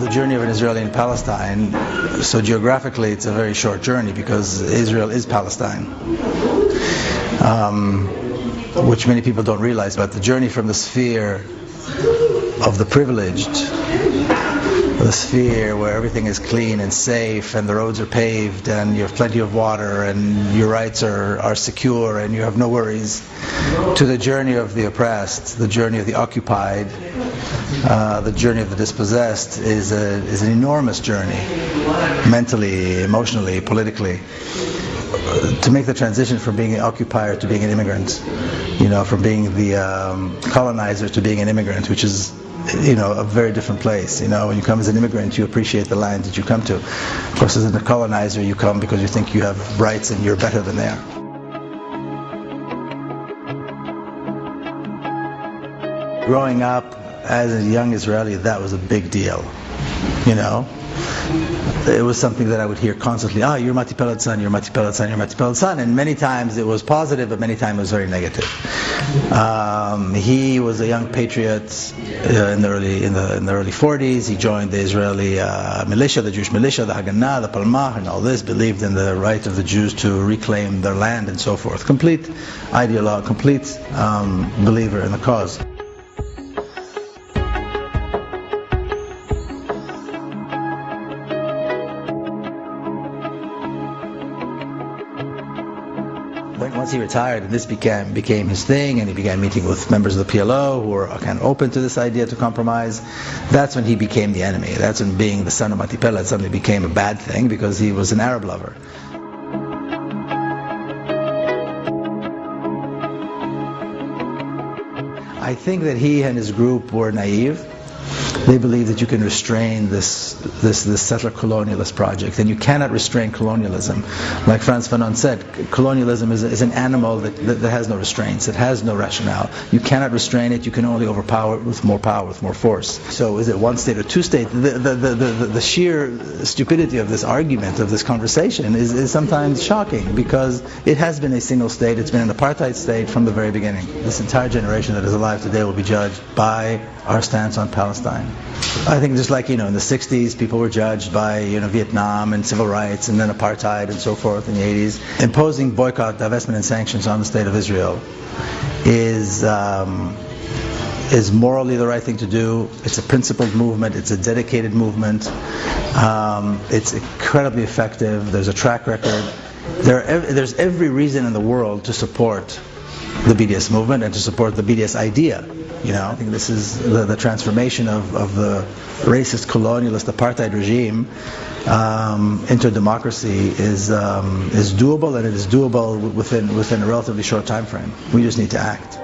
the journey of an Israeli in Palestine, so geographically it's a very short journey because Israel is Palestine, which many people don't realize. But the journey from the sphere of the privileged, the sphere where everything is clean and safe and the roads are paved and you have plenty of water and your rights are secure and you have no worries, to the journey of the oppressed, the journey of the occupied, the journey of the dispossessed is an enormous journey, mentally, emotionally, politically. To make the transition from being an occupier to being an immigrant, from being the colonizer to being an immigrant, which is a very different place. When you come as an immigrant, you appreciate the land that you come to. Of course, as a colonizer, you come because you think you have rights and you're better than they are. Growing up as a young Israeli, that was a big deal. It was something that I would hear constantly. You're Miko Peled's son, you're Miko Peled's son, you're Miko Peled's son. And many times it was positive, but many times it was very negative. He was a young patriot in the early 40s. He joined the Israeli militia, the Jewish militia, the Haganah, the Palmach, and all this. Believed in the right of the Jews to reclaim their land and so forth. Complete ideologue, complete believer in the cause. Once he retired, and this became his thing, and he began meeting with members of the PLO who were kind of open to this idea to compromise, that's when he became the enemy. That's when being the son of Miko Peled suddenly became a bad thing because he was an Arab lover. I think that he and his group were naive. They believe that you can restrain this settler colonialist project, and you cannot restrain colonialism. Like Frantz Fanon said, colonialism is an animal that has no restraints, it has no rationale. You cannot restrain it, you can only overpower it with more power, with more force. So is it one state or two state? The sheer stupidity of this argument, of this conversation, is sometimes shocking, because it has been a single state, it's been an apartheid state from the very beginning. This entire generation that is alive today will be judged by our stance on Palestine. I think just like, in the 60s, people were judged by, Vietnam and civil rights and then apartheid and so forth in the 80s. Imposing boycott, divestment and sanctions on the state of Israel is morally the right thing to do. It's a principled movement. It's a dedicated movement. It's incredibly effective. There's a track record. There's every reason in the world to support the BDS movement and to support the BDS idea. I think this is the transformation of the racist, colonialist, apartheid regime into democracy is doable, and it is doable within a relatively short time frame. We just need to act.